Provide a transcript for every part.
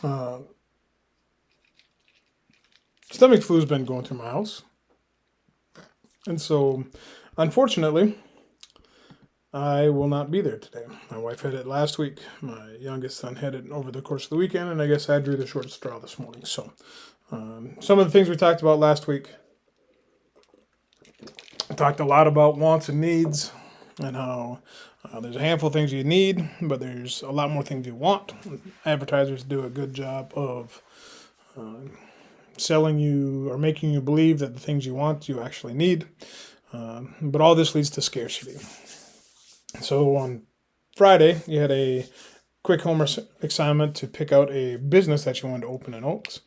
Uh, Stomach flu's been going through my house. And so, unfortunately, I will not be there today. My wife had it last week. My youngest son had it over the course of the weekend, and I guess I drew the short straw this morning. So, some of the things we talked about last week, I talked a lot about wants and needs, and how there's a handful of things you need, but there's a lot more things you want. Advertisers do a good job of selling you or making you believe that the things you want you actually need. But all this leads to scarcity. So on Friday, you had a quick homework assignment to pick out a business that you wanted to open in Oaks.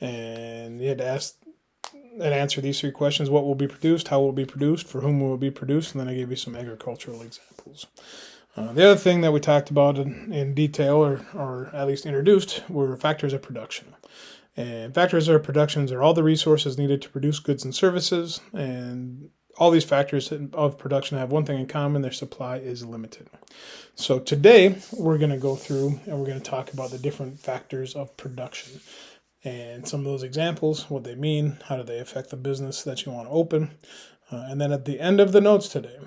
And you had to ask and answer these three questions: what will be produced, how will it be produced, for whom will it be produced, and then I gave you some agricultural examples. The other thing that we talked about in detail, or at least introduced, were factors of production. And factors of production are all the resources needed to produce goods and services, and all these factors of production have one thing in common: their supply is limited. So today we're going to go through and we're going to talk about the different factors of production and some of those examples, what they mean, how do they affect the business that you want to open. And then at the end of the notes today,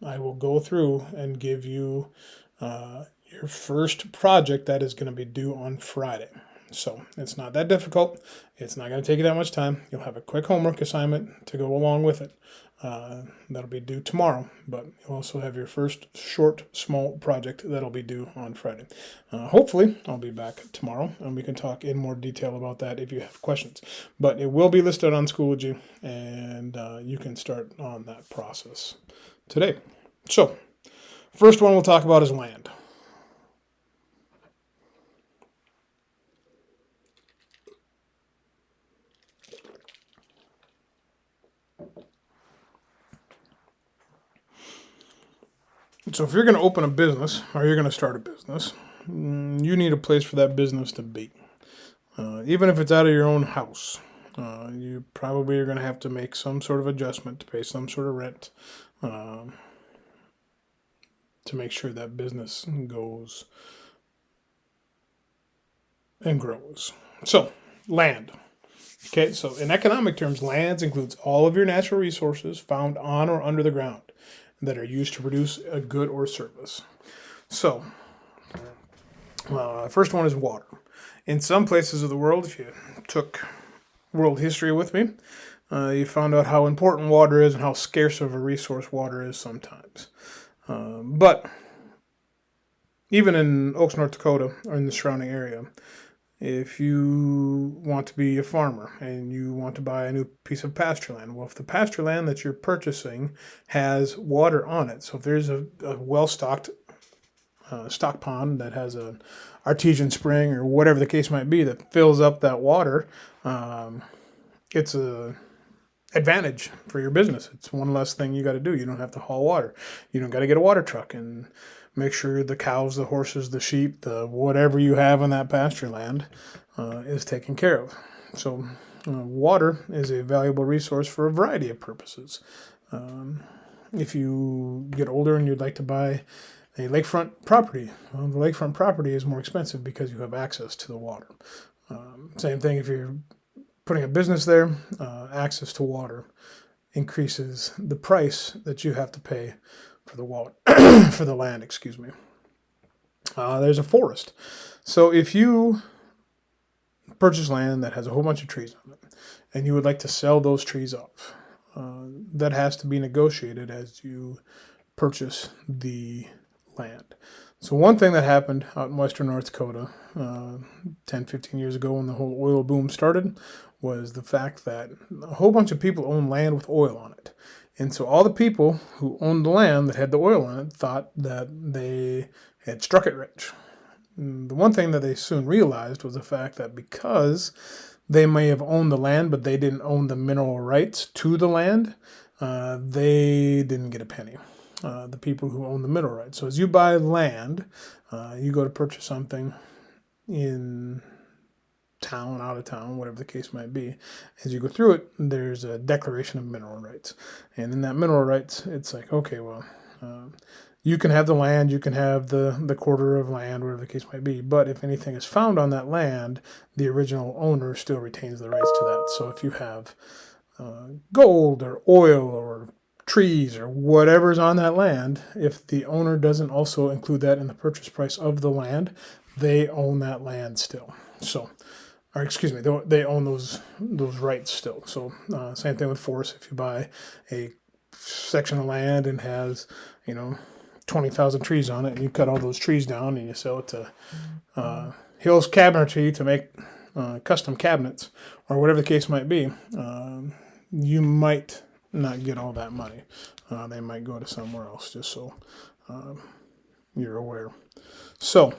I will go through and give you your first project that is going to be due on Friday. So it's not that difficult. It's not going to take you that much time. You'll have a quick homework assignment to go along with it. That'll be due tomorrow, but you'll also have your first short, small project that'll be due on Friday. Hopefully, I'll be back tomorrow, and we can talk in more detail about that if you have questions. But it will be listed on Schoology, and you can start on that process today. So, first one we'll talk about is land. So if you're going to open a business or you're going to start a business, you need a place for that business to be. Even if it's out of your own house, you probably are going to have to make some sort of adjustment to pay some sort of rent to make sure that business goes and grows. So, land. Okay, so in economic terms, lands includes all of your natural resources found on or under the ground that are used to produce a good or service. So, first one is water. In some places of the world, if you took world history with me, you found out how important water is and how scarce of a resource water is sometimes. But even in Oaks, North Dakota, or in the surrounding area, if you want to be a farmer and you want to buy a new piece of pasture land, well, if the pasture land that you're purchasing has water on it, so if there's a well-stocked stock pond that has an artesian spring or whatever the case might be that fills up that water, it's a advantage for your business. It's one less thing you got to do. You don't have to haul water. You don't got to get a water truck and make sure the cows, the horses, the sheep, the whatever you have on that pasture land is taken care of. So water is a valuable resource for a variety of purposes. If you get older and you'd like to buy a lakefront property, well, the lakefront property is more expensive because you have access to the water. Same thing if you're putting a business there, access to water increases the price that you have to pay for the water, for the land, excuse me. There's a forest. So if you purchase land that has a whole bunch of trees on it, and you would like to sell those trees off, that has to be negotiated as you purchase the land. So one thing that happened out in western North Dakota 10, 15 years ago when the whole oil boom started was the fact that a whole bunch of people owned land with oil on it. And so all the people who owned the land that had the oil on it thought that they had struck it rich. And the one thing that they soon realized was the fact that because they may have owned the land, but they didn't own the mineral rights to the land, they didn't get a penny. The people who own the mineral rights. So as you buy land, you go to purchase something in town, out of town, whatever the case might be. As you go through it, there's a declaration of mineral rights. And in that mineral rights, it's like, okay, well, You can have the land, you can have the quarter of land, whatever the case might be, but if anything is found on that land, the original owner still retains the rights to that. So if you have gold or oil or trees or whatever's on that land, if the owner doesn't also include that in the purchase price of the land, they own that land still. So, or excuse me, they own those rights still. So same thing with forests. If you buy a section of land and has 20,000 trees on it, and you cut all those trees down and you sell it to Hill's Cabinetry to make custom cabinets or whatever the case might be, you might not get all that money. They might go to somewhere else, just so you're aware. So,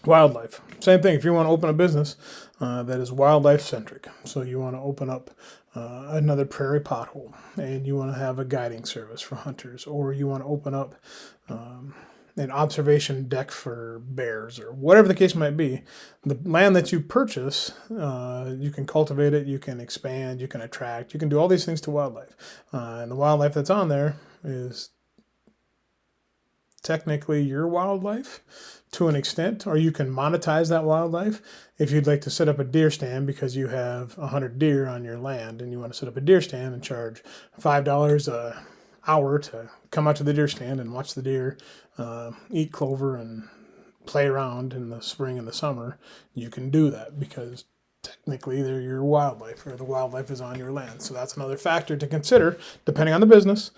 wildlife. Same thing. If you want to open a business that is wildlife centric, so you want to open up another prairie pothole, and you want to have a guiding service for hunters, or you want to open up an observation deck for bears, or whatever the case might be, the land that you purchase, you can cultivate it, you can expand, you can attract, you can do all these things to wildlife. And the wildlife that's on there is technically your wildlife to an extent, or you can monetize that wildlife. If you'd like to set up a deer stand because you have 100 deer on your land and you want to set up a deer stand and charge $5 a hour to come out to the deer stand and watch the deer eat clover and play around in the spring and the summer, you can do that because technically they're your wildlife, or the wildlife is on your land. So that's another factor to consider depending on the business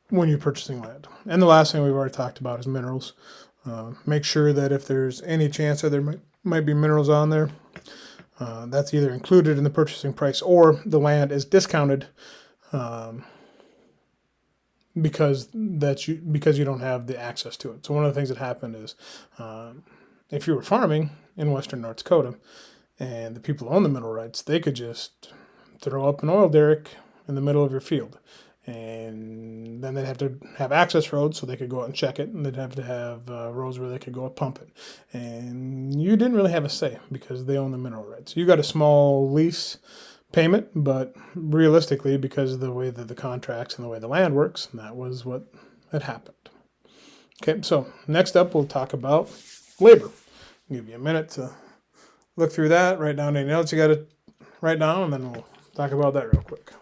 when you're purchasing land. And the last thing we've already talked about is minerals. Make sure that if there's any chance that there might be minerals on there, that's either included in the purchasing price or the land is discounted because you don't have the access to it. So one of the things that happened is if you were farming in western North Dakota and the people who own the mineral rights, they could just throw up an oil derrick in the middle of your field. And then they'd have to have access roads so they could go out and check it, and they'd have to have roads where they could go and pump it. And you didn't really have a say because they own the mineral rights. You got a small lease payment, but realistically, because of the way that the contracts and the way the land works, that was what had happened. Okay, so next up we'll talk about labor. I'll give you a minute to look through that, write down any notes you got to write down, and then we'll talk about that real quick.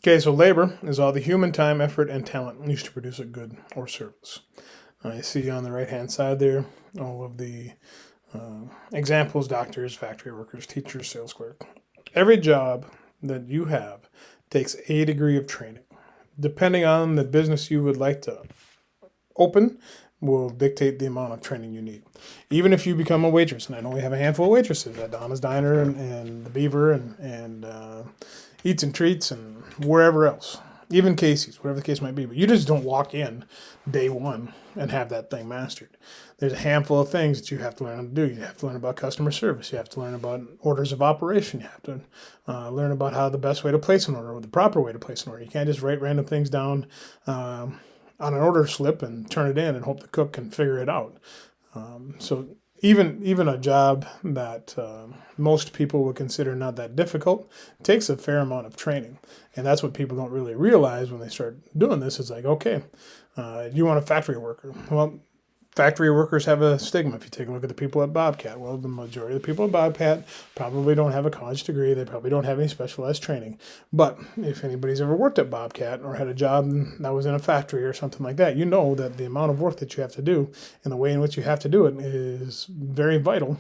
Okay, so labor is all the human time, effort, and talent used to produce a good or service. You see on the right-hand side there all of the examples: doctors, factory workers, teachers, sales clerk. Every job that you have takes a degree of training. Depending on the business you would like to open, will dictate the amount of training you need. Even if you become a waitress, and I know we have a handful of waitresses at Donna's Diner and the Beaver and Eats and Treats and wherever else, even Casey's, whatever the case might be. But you just don't walk in day one and have that thing mastered. There's a handful of things that you have to learn how to do. You have to learn about customer service. You have to learn about orders of operation. You have to learn about how the best way to place an order or the proper way to place an order. You can't just write random things down on an order slip and turn it in and hope the cook can figure it out. So even a job that most people would consider not that difficult takes a fair amount of training. And that's what people don't really realize when they start doing this. It's like, okay, you want a factory worker. Well, factory workers have a stigma. If you take a look at the people at Bobcat, well, the majority of the people at Bobcat probably don't have a college degree. They probably don't have any specialized training. But if anybody's ever worked at Bobcat or had a job that was in a factory or something like that, you know that the amount of work that you have to do and the way in which you have to do it is very vital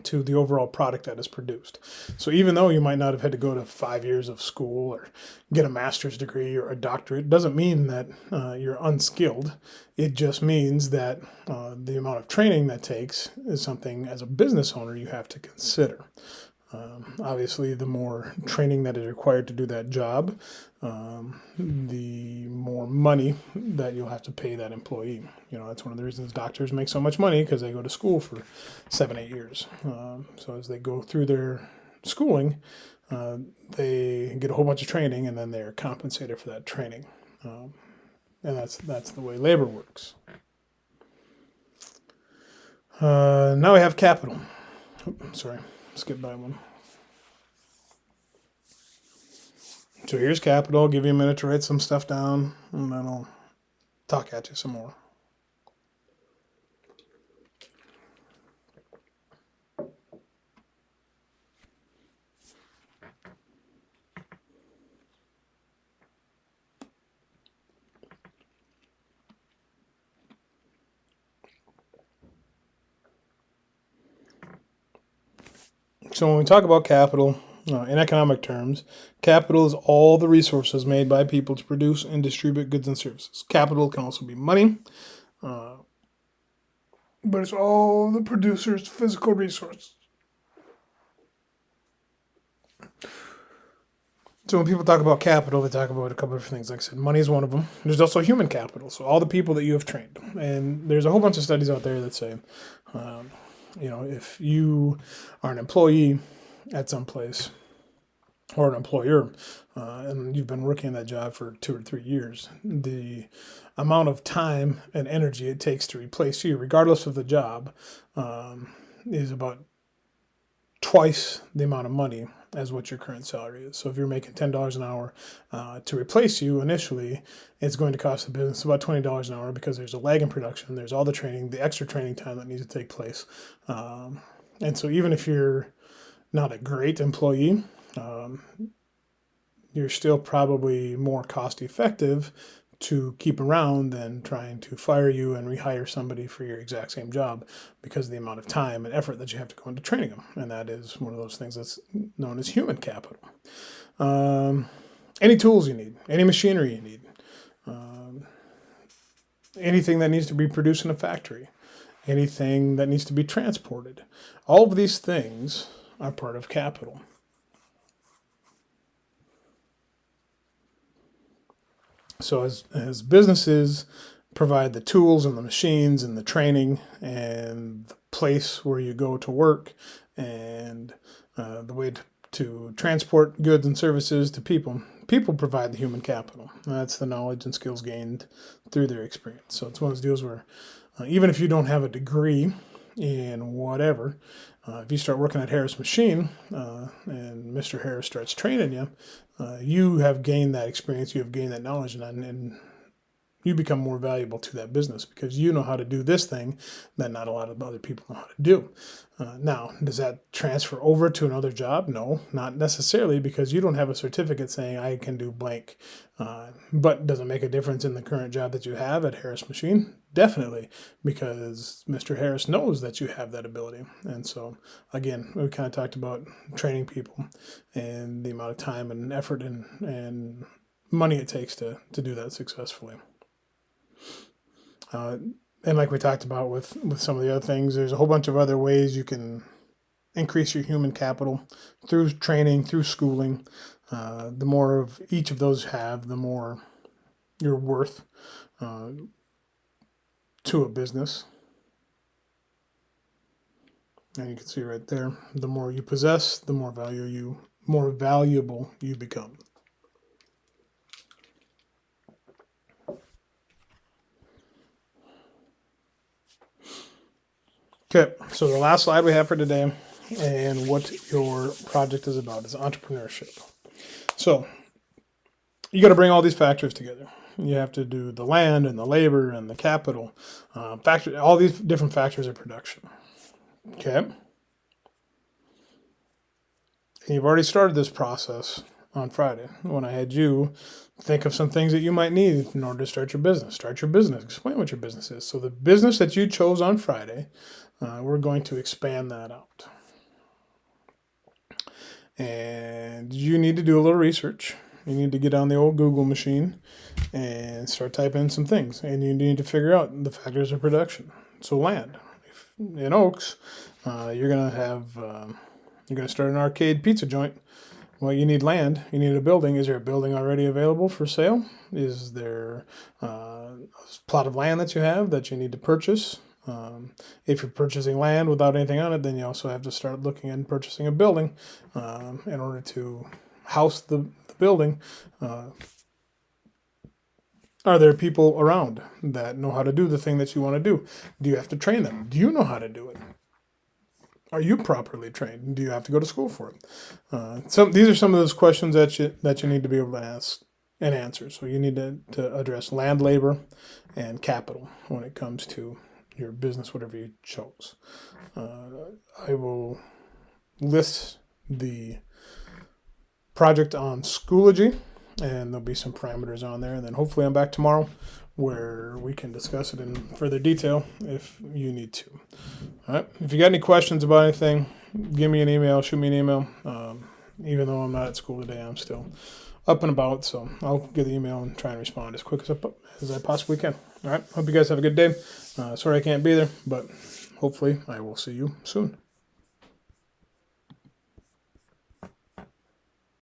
to the overall product that is produced. So even though you might not have had to go to 5 years of school or get a master's degree or a doctorate, doesn't mean that you're unskilled. It just means that the amount of training that takes is something as a business owner you have to consider. Obviously, the more training that is required to do that job, the more money that you'll have to pay that employee. You know, that's one of the reasons doctors make so much money, because they go to school for 7-8 years. So as they go through their schooling, they get a whole bunch of training, and then they're compensated for that training. And that's the way labor works. Now we have capital. Sorry, skip by one. So here's capital. I'll give you a minute to write some stuff down, and then I'll talk at you some more. So when we talk about capital, in economic terms, capital is all the resources made by people to produce and distribute goods and services. Capital can also be money, but it's all the producer's physical resources. So when people talk about capital, they talk about a couple of things. Like I said, money is one of them. There's also human capital, so all the people that you have trained. And there's a whole bunch of studies out there that say, if you are an employee at some place or an employer, and you've been working in that job for 2 or 3 years, the amount of time and energy it takes to replace you, regardless of the job, is about twice the amount of money as what your current salary is. So if you're making $10 an hour to replace you initially, it's going to cost the business about $20 an hour because there's a lag in production. There's all the training, the extra training time that needs to take place. And so even if you're not a great employee, you're still probably more cost effective to keep around than trying to fire you and rehire somebody for your exact same job because of the amount of time and effort that you have to go into training them. And that is one of those things that's known as human capital. Any tools you need, any machinery you need, anything that needs to be produced in a factory, anything that needs to be transported. All of these things are part of capital. So as businesses provide the tools and the machines and the training and the place where you go to work and the way to transport goods and services to people, people provide the human capital. That's the knowledge and skills gained through their experience. So it's one of those deals where even if you don't have a degree in whatever, if you start working at Harris Machine and Mr. Harris starts training you, you have gained that experience, you have gained that knowledge, and you become more valuable to that business because you know how to do this thing that not a lot of other people know how to do. Now, does that transfer over to another job? No, not necessarily, because you don't have a certificate saying I can do blank. But does it make a difference in the current job that you have at Harris Machine? Definitely, because Mr. Harris knows that you have that ability. And so, again, we kind of talked about training people and the amount of time and effort and money it takes to do that successfully. And like we talked about with some of the other things, there's a whole bunch of other ways you can increase your human capital through training, through schooling. The more of each of those have, the more you're worth to a business. And you can see right there, the more you possess, the more valuable you become. Okay, so the last slide we have for today and what your project is about is entrepreneurship. So you got to bring all these factors together. You have to do the land and the labor and the capital, all these different factors of production. Okay. And you've already started this process on Friday when I had you think of some things that you might need in order to start your business. Start your business. Explain what your business is. So the business that you chose on Friday, we're going to expand that out. And you need to do a little research. You need to get on the old Google machine and start typing in some things. And you need to figure out the factors of production. So land. In Oaks, you're going to start an arcade pizza joint. Well, you need land. You need a building. Is there a building already available for sale? Is there a plot of land that you have that you need to purchase? If you're purchasing land without anything on it, then you also have to start looking at purchasing a building in order to house the building. Are there people around that know how to do the thing that you want to do? Do you have to train them? Do you know how to do it? Are you properly trained? Do you have to go to school for it? These are some of those questions that you need to be able to ask and answer. So you need to address land, labor, and capital when it comes to your business, whatever you chose. I will list the project on Schoology, and there'll be some parameters on there. And then hopefully I'm back tomorrow where we can discuss it in further detail if you need to. All right. If you got any questions about anything, give me an email, shoot me an email. Even though I'm not at school today, I'm still up and about, so I'll get the email and try and respond as quick as I possibly can. All right. Hope you guys have a good day. Sorry I can't be there, but hopefully I will see you soon.